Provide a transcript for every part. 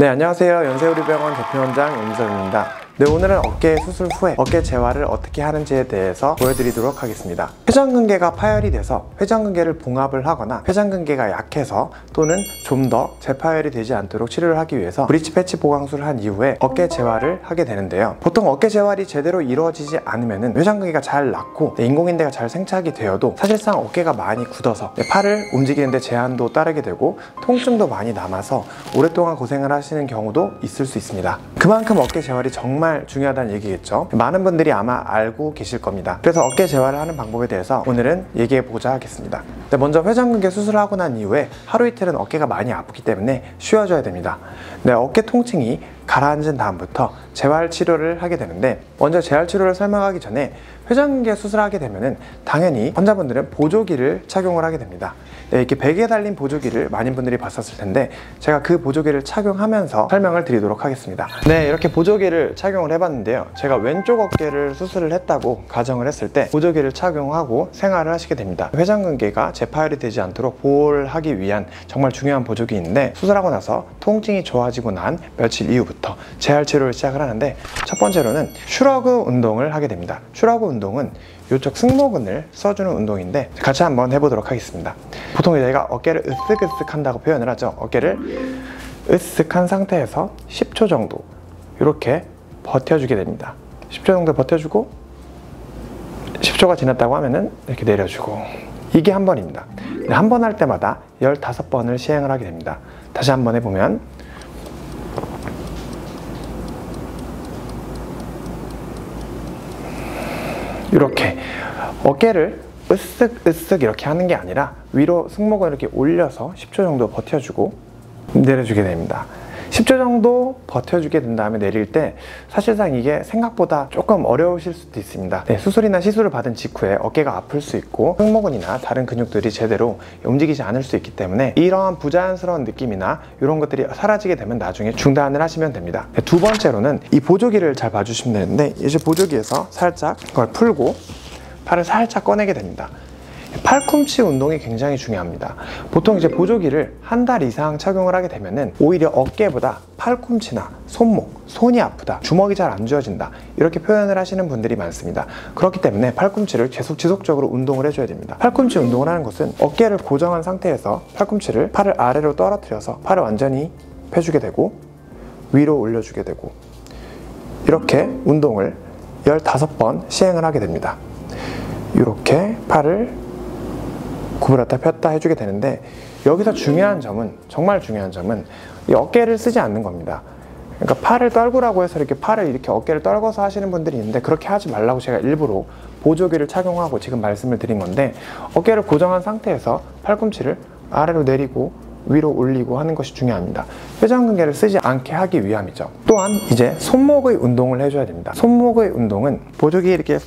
네, 안녕하세요. 연세우리병원 대표원장 임성입니다. 네, 오늘은 어깨 수술 후에 어깨 재활을 어떻게 하는지에 대해서 보여드리도록 하겠습니다. 회전근개가 파열이 돼서 회전근개를 봉합을 하거나 회전근개가 약해서 또는 좀 더 재파열이 되지 않도록 치료를 하기 위해서 브릿지 패치 보강술을 한 이후에 어깨 재활을 하게 되는데요. 보통 어깨 재활이 제대로 이루어지지 않으면 회전근개가 잘 낫고 인공인대가 잘 생착이 되어도 사실상 어깨가 많이 굳어서 팔을 움직이는데 제한도 따르게 되고 통증도 많이 남아서 오랫동안 고생을 하시는 경우도 있을 수 있습니다. 그만큼 어깨 재활이 정말 중요하다는 얘기겠죠. 많은 분들이 아마 알고 계실 겁니다. 그래서 어깨 재활을 하는 방법에 대해서 오늘은 얘기해 보자 하겠습니다. 네, 먼저 회전근개 수술을 하고 난 이후에 하루 이틀은 어깨가 많이 아프기 때문에 쉬어줘야 됩니다. 네, 어깨 통증이 가라앉은 다음부터 재활 치료를 하게 되는데, 먼저 재활 치료를 설명하기 전에 회전근개 수술을 하게 되면은 당연히 환자분들은 보조기를 착용을 하게 됩니다. 네, 이렇게 베개에 달린 보조기를 많은 분들이 봤었을 텐데 제가 그 보조기를 착용하면서 설명을 드리도록 하겠습니다. 네, 이렇게 보조기를 착용을 해봤는데요. 제가 왼쪽 어깨를 수술을 했다고 가정을 했을 때 보조기를 착용하고 생활을 하시게 됩니다. 회전근개가 재파열이 되지 않도록 보호를 하기 위한 정말 중요한 보조기인데, 수술하고 나서 통증이 좋아지고 난 며칠 이후부터 재활 치료를 시작을 하는데, 첫 번째로는 슈러그 운동을 하게 됩니다. 슈러그 운동은 이쪽 승모근을 써주는 운동인데 같이 한번 해보도록 하겠습니다. 보통 저희가 어깨를 으쓱으쓱 한다고 표현을 하죠. 어깨를 으쓱한 상태에서 10초 정도 이렇게 버텨주게 됩니다. 10초 정도 버텨주고 10초가 지났다고 하면은 이렇게 내려주고, 이게 한 번입니다. 한 번 할 때마다 15번을 시행을 하게 됩니다. 다시 한번 해보면, 이렇게 어깨를 으쓱으쓱 이렇게 하는 게 아니라 위로 승모근을 이렇게 올려서 10초 정도 버텨주고 내려주게 됩니다. 10초 정도 버텨주게 된 다음에 내릴 때 사실상 이게 생각보다 조금 어려우실 수도 있습니다. 네, 수술이나 시술을 받은 직후에 어깨가 아플 수 있고 승모근이나 다른 근육들이 제대로 움직이지 않을 수 있기 때문에 이러한 부자연스러운 느낌이나 이런 것들이 사라지게 되면 나중에 중단을 하시면 됩니다. 네, 두 번째로는 이 보조기를 잘 봐주시면 되는데, 이제 보조기에서 살짝 그걸 풀고 팔을 살짝 꺼내게 됩니다. 팔꿈치 운동이 굉장히 중요합니다. 보통 이제 보조기를 한 달 이상 착용을 하게 되면은 오히려 어깨보다 팔꿈치나 손목, 손이 아프다, 주먹이 잘 안 쥐어진다, 이렇게 표현을 하시는 분들이 많습니다. 그렇기 때문에 팔꿈치를 계속 지속적으로 운동을 해줘야 됩니다. 팔꿈치 운동을 하는 것은 어깨를 고정한 상태에서 팔꿈치를 팔을 아래로 떨어뜨려서 팔을 완전히 펴주게 되고 위로 올려주게 되고, 이렇게 운동을 15번 시행을 하게 됩니다. 이렇게 팔을 구부렸다 폈다 해주게 되는데, 여기서 중요한 점은, 정말 중요한 점은 이 어깨를 쓰지 않는 겁니다. 그러니까 팔을 떨구라고 해서 이렇게 팔을 이렇게 어깨를 떨궈서 하시는 분들이 있는데, 그렇게 하지 말라고 제가 일부러 보조기를 착용하고 지금 말씀을 드린 건데, 어깨를 고정한 상태에서 팔꿈치를 아래로 내리고 위로 올리고 하는 것이 중요합니다. 회전근개를 쓰지 않게 하기 위함이죠. 또한 이제 손목의 운동을 해줘야 됩니다. 손목의 운동은 보조기 이렇게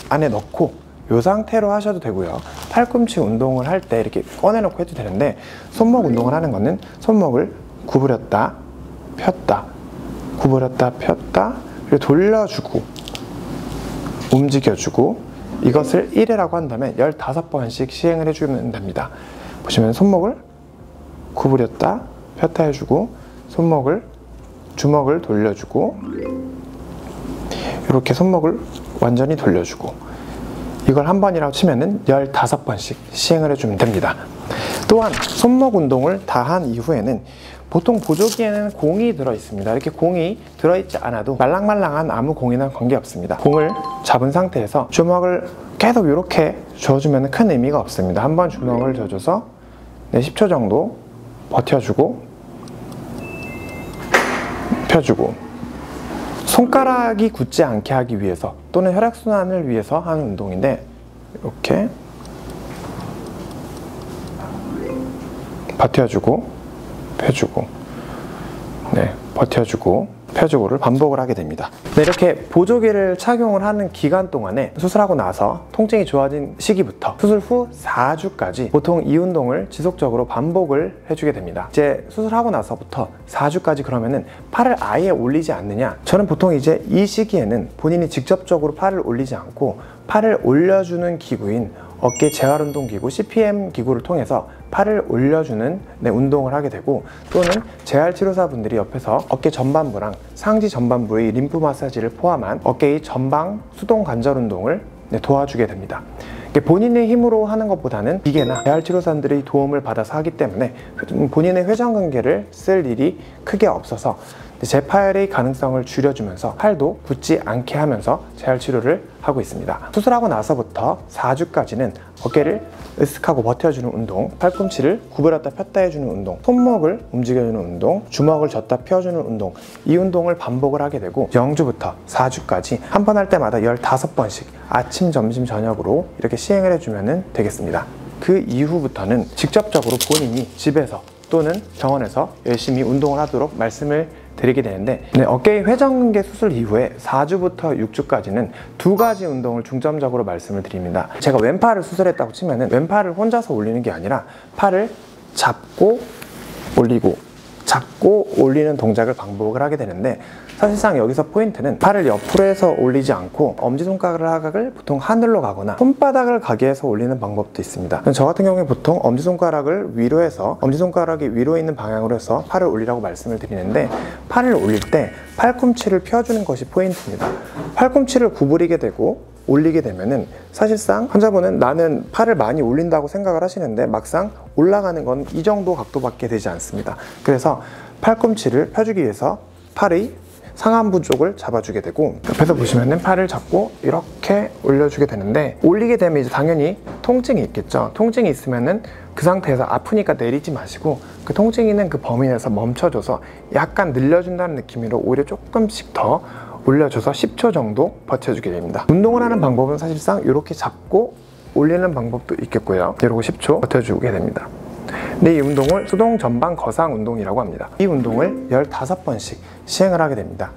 안에 넣고 이 상태로 하셔도 되고요. 팔꿈치 운동을 할 때 이렇게 꺼내놓고 해도 되는데, 손목 운동을 하는 거는 손목을 구부렸다 폈다 구부렸다 폈다 그리고 돌려주고 움직여주고, 이것을 1회라고 한다면 15번씩 시행을 해주면 됩니다. 보시면 손목을 구부렸다 폈다 해주고, 손목을 주먹을 돌려주고, 이렇게 손목을 완전히 돌려주고, 이걸 한 번이라고 치면은 15번씩 시행을 해주면 됩니다. 또한 손목 운동을 다 한 이후에는 보통 보조기에는 공이 들어있습니다. 이렇게 공이 들어있지 않아도 말랑말랑한 아무 공이나 관계없습니다. 공을 잡은 상태에서 주먹을 계속 이렇게 줘주면 큰 의미가 없습니다. 한 번 주먹을 줘줘서 10초 정도 버텨주고 펴주고, 손가락이 굳지 않게 하기 위해서 또는 혈액순환을 위해서 하는 운동인데, 이렇게 버텨주고 펴주고, 네, 버텨주고 펴주고를 반복을 하게 됩니다. 네, 이렇게 보조기를 착용을 하는 기간 동안에 수술하고 나서 통증이 좋아진 시기부터 수술 후 4주까지 보통 이 운동을 지속적으로 반복을 해주게 됩니다. 이제 수술하고 나서부터 4주까지 그러면은 팔을 아예 올리지 않느냐? 저는 보통 이제 이 시기에는 본인이 직접적으로 팔을 올리지 않고 팔을 올려주는 기구인 어깨 재활운동 기구 CPM 기구를 통해서 팔을 올려주는 운동을 하게 되고, 또는 재활치료사분들이 옆에서 어깨 전반부랑 상지 전반부의 림프 마사지를 포함한 어깨의 전방 수동 관절 운동을 도와주게 됩니다. 본인의 힘으로 하는 것보다는 기계나 재활치료사들의 도움을 받아서 하기 때문에 본인의 회전근개를 쓸 일이 크게 없어서 재파열의 가능성을 줄여주면서 팔도 굳지 않게 하면서 재활치료를 하고 있습니다. 수술하고 나서부터 4주까지는 어깨를 으쓱하고 버텨주는 운동, 팔꿈치를 구부렸다 폈다 해주는 운동, 손목을 움직여주는 운동, 주먹을 졌다 펴주는 운동, 이 운동을 반복을 하게 되고 0주부터 4주까지 한 번 할 때마다 15번씩 아침, 점심, 저녁으로 이렇게 시행을 해주면 되겠습니다. 그 이후부터는 직접적으로 본인이 집에서 또는 병원에서 열심히 운동을 하도록 말씀을 드리게 되는데, 어깨의 회전근개 수술 이후에 4주부터 6주까지는 2가지 운동을 중점적으로 말씀을 드립니다. 제가 왼팔을 수술했다고 치면은 왼팔을 혼자서 올리는 게 아니라 팔을 잡고 올리고 잡고 올리는 동작을 반복을 하게 되는데, 사실상 여기서 포인트는 팔을 옆으로 해서 올리지 않고 엄지손가락을 보통 하늘로 가거나 손바닥을 가게 해서 올리는 방법도 있습니다. 저 같은 경우에 보통 엄지손가락을 위로 해서 엄지손가락이 위로 있는 방향으로 해서 팔을 올리라고 말씀을 드리는데, 팔을 올릴 때 팔꿈치를 펴주는 것이 포인트입니다. 팔꿈치를 구부리게 되고 올리게 되면은 사실상 환자분은 나는 팔을 많이 올린다고 생각을 하시는데 막상 올라가는 건 이 정도 각도밖에 되지 않습니다. 그래서 팔꿈치를 펴주기 위해서 팔의 상안부 쪽을 잡아주게 되고, 옆에서 보시면은 팔을 잡고 이렇게 올려주게 되는데, 올리게 되면 이제 당연히 통증이 있겠죠. 통증이 있으면은 그 상태에서 아프니까 내리지 마시고 그 통증이 있는 그 범위 내에서 멈춰줘서 약간 늘려준다는 느낌으로 오히려 조금씩 더 올려줘서 10초 정도 버텨주게 됩니다. 운동을 하는 방법은 사실상 이렇게 잡고 올리는 방법도 있겠고요. 이러고 10초 버텨주게 됩니다. 근데 이 운동을 수동 전방 거상 운동이라고 합니다. 이 운동을 15번씩 시행을 하게 됩니다.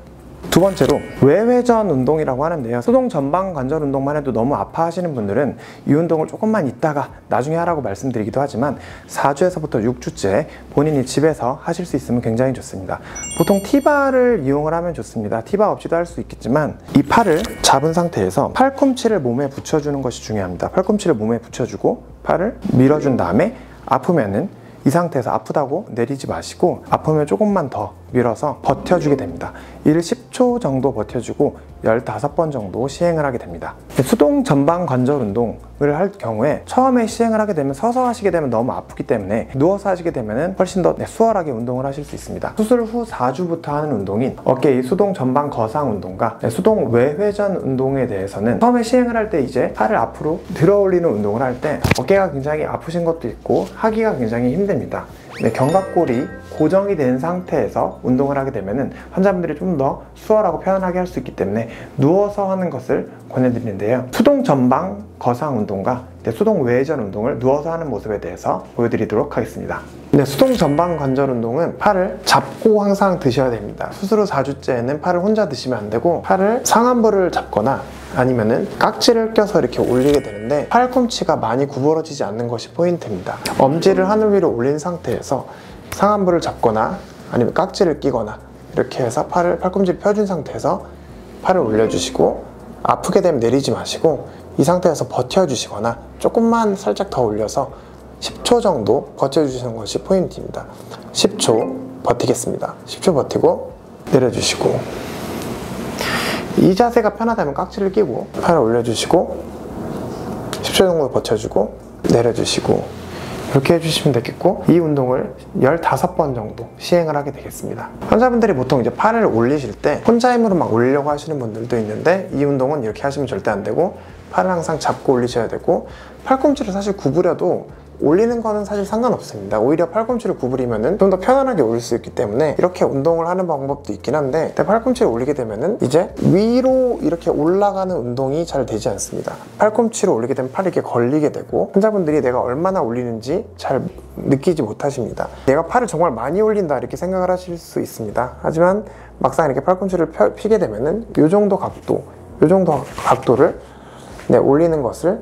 두 번째로 외회전 운동이라고 하는데요, 수동 전방 관절 운동만 해도 너무 아파하시는 분들은 이 운동을 조금만 있다가 나중에 하라고 말씀드리기도 하지만 4주에서부터 6주째 본인이 집에서 하실 수 있으면 굉장히 좋습니다. 보통 T바를 이용을 하면 좋습니다. T바 없이도 할 수 있겠지만 이 팔을 잡은 상태에서 팔꿈치를 몸에 붙여주는 것이 중요합니다. 팔꿈치를 몸에 붙여주고 팔을 밀어준 다음에 아프면은 이 상태에서 아프다고 내리지 마시고 아프면 조금만 더 밀어서 버텨주게 됩니다. 이를 10초 정도 버텨주고 15번 정도 시행을 하게 됩니다. 수동 전방 관절 운동을 할 경우에 처음에 시행을 하게 되면 서서 하시게 되면 너무 아프기 때문에 누워서 하시게 되면 훨씬 더 수월하게 운동을 하실 수 있습니다. 수술 후 4주부터 하는 운동인 어깨의 수동 전방 거상 운동과 수동 외회전 운동에 대해서는 처음에 시행을 할 때 이제 팔을 앞으로 들어 올리는 운동을 할 때 어깨가 굉장히 아프신 것도 있고 하기가 굉장히 힘듭니다. 견갑골이 고정이 된 상태에서 운동을 하게 되면 환자분들이 좀 더 수월하고 편안하게 할 수 있기 때문에 누워서 하는 것을 권해드리는데요, 수동 전방 거상 운동과 수동 외회전 운동을 누워서 하는 모습에 대해서 보여드리도록 하겠습니다. 수동 전방 관절 운동은 팔을 잡고 항상 드셔야 됩니다. 수술 후 4주째는 팔을 혼자 드시면 안 되고 팔을 상안부를 잡거나 아니면은 깍지를 껴서 이렇게 올리게 되는데, 팔꿈치가 많이 구부러지지 않는 것이 포인트입니다. 엄지를 하늘 위로 올린 상태에서 상안부를 잡거나 아니면 깍지를 끼거나 이렇게 해서 팔꿈치를 펴준 상태에서 팔을 올려주시고, 아프게 되면 내리지 마시고 이 상태에서 버텨주시거나 조금만 살짝 더 올려서 10초 정도 버텨주시는 것이 포인트입니다. 10초 버티겠습니다. 10초 버티고 내려주시고, 이 자세가 편하다면 깍지를 끼고 팔을 올려주시고 10초 정도 버텨주고 내려주시고, 이렇게 해주시면 되겠고, 이 운동을 15번 정도 시행을 하게 되겠습니다. 환자분들이 보통 이제 팔을 올리실 때 혼자 힘으로 막 올리려고 하시는 분들도 있는데, 이 운동은 이렇게 하시면 절대 안 되고 팔을 항상 잡고 올리셔야 되고, 팔꿈치를 사실 구부려도 올리는 거는 사실 상관없습니다. 오히려 팔꿈치를 구부리면은 좀 더 편안하게 올릴 수 있기 때문에 이렇게 운동을 하는 방법도 있긴 한데, 팔꿈치를 올리게 되면은 이제 위로 이렇게 올라가는 운동이 잘 되지 않습니다. 팔꿈치를 올리게 되면 팔이 이렇게 걸리게 되고 환자분들이 내가 얼마나 올리는지 잘 느끼지 못하십니다. 내가 팔을 정말 많이 올린다 이렇게 생각을 하실 수 있습니다. 하지만 막상 이렇게 팔꿈치를 피게 되면은 이 정도 각도를 올리는 것을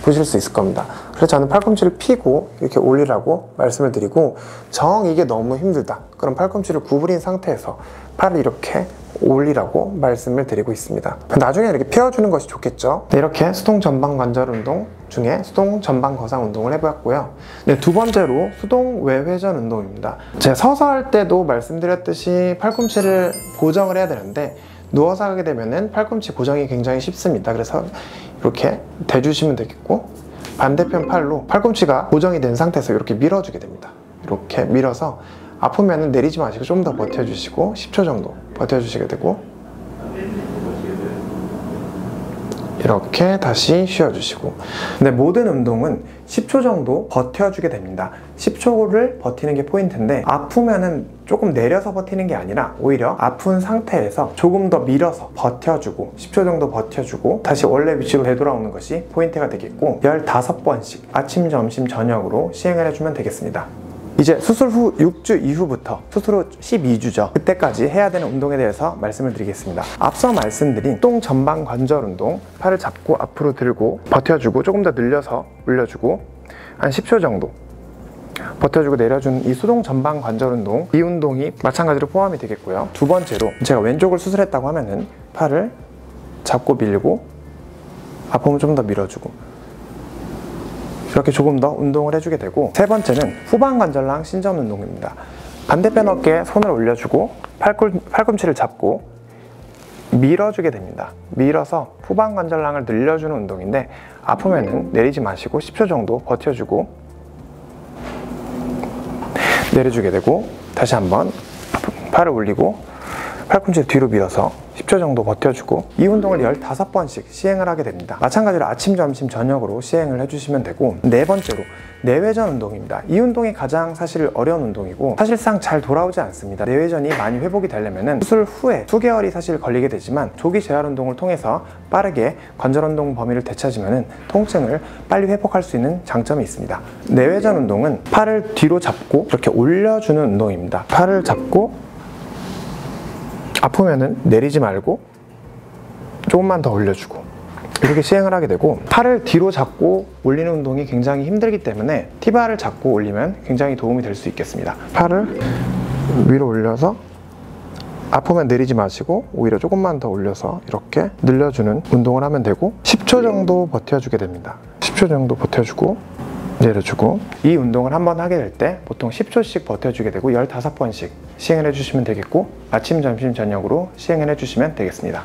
보실 수 있을 겁니다. 그래서 저는 팔꿈치를 펴고 이렇게 올리라고 말씀을 드리고, 정 이게 너무 힘들다 그럼 팔꿈치를 구부린 상태에서 팔을 이렇게 올리라고 말씀을 드리고 있습니다. 나중에 이렇게 펴주는 것이 좋겠죠. 네, 이렇게 수동 전방 관절 운동 중에 수동 전방 거상 운동을 해보았고요. 네, 두 번째로 수동 외회전 운동입니다. 제가 서서 할 때도 말씀드렸듯이 팔꿈치를 고정을 해야 되는데 누워서 하게 되면은 팔꿈치 고정이 굉장히 쉽습니다. 그래서 이렇게 대주시면 되겠고, 반대편 팔로 팔꿈치가 고정이 된 상태에서 이렇게 밀어주게 됩니다. 이렇게 밀어서 아프면은 내리지 마시고 좀 더 버텨주시고 10초 정도 버텨주시게 되고, 이렇게 다시 쉬어주시고. 근데 모든 운동은 10초 정도 버텨주게 됩니다. 10초를 버티는 게 포인트인데, 아프면은 조금 내려서 버티는 게 아니라 오히려 아픈 상태에서 조금 더 밀어서 버텨주고 10초 정도 버텨주고 다시 원래 위치로 되돌아오는 것이 포인트가 되겠고, 15번씩 아침, 점심, 저녁으로 시행을 해주면 되겠습니다. 이제 수술 후 6주 이후부터 수술 후 12주죠. 그때까지 해야 되는 운동에 대해서 말씀을 드리겠습니다. 앞서 말씀드린 수동 전방 관절 운동, 팔을 잡고 앞으로 들고 버텨주고 조금 더 늘려서 올려주고 한 10초 정도 버텨주고 내려주는 이 수동 전방 관절 운동, 이 운동이 마찬가지로 포함이 되겠고요. 두 번째로 제가 왼쪽을 수술했다고 하면은 팔을 잡고 밀고 아프면 좀 더 밀어주고 이렇게 조금 더 운동을 해주게 되고, 세 번째는 후방 관절랑 신전 운동입니다. 반대편 어깨에 손을 올려주고 팔꿈치를 잡고 밀어주게 됩니다. 밀어서 후방 관절랑을 늘려주는 운동인데, 아프면은 내리지 마시고 10초 정도 버텨주고 내려주게 되고, 다시 한번 팔을 올리고 팔꿈치를 뒤로 밀어서 10초 정도 버텨주고, 이 운동을 15번씩 시행을 하게 됩니다. 마찬가지로 아침, 점심, 저녁으로 시행을 해주시면 되고, 네 번째로 내외전 운동입니다. 이 운동이 가장 사실 어려운 운동이고 사실상 잘 돌아오지 않습니다. 내외전이 많이 회복이 되려면 수술 후에 수개월이 사실 걸리게 되지만, 조기 재활 운동을 통해서 빠르게 관절 운동 범위를 되찾으면 통증을 빨리 회복할 수 있는 장점이 있습니다. 내외전 운동은 팔을 뒤로 잡고 이렇게 올려주는 운동입니다. 팔을 잡고 아프면은 내리지 말고 조금만 더 올려주고 이렇게 시행을 하게 되고, 팔을 뒤로 잡고 올리는 운동이 굉장히 힘들기 때문에 T바를 잡고 올리면 굉장히 도움이 될 수 있겠습니다. 팔을 위로 올려서 아프면 내리지 마시고 오히려 조금만 더 올려서 이렇게 늘려주는 운동을 하면 되고, 10초 정도 버텨주게 됩니다. 10초 정도 버텨주고 내려주고, 이 운동을 한번 하게 될 때 보통 10초씩 버텨주게 되고 15번씩 시행을 해주시면 되겠고, 아침, 점심, 저녁으로 시행을 해주시면 되겠습니다.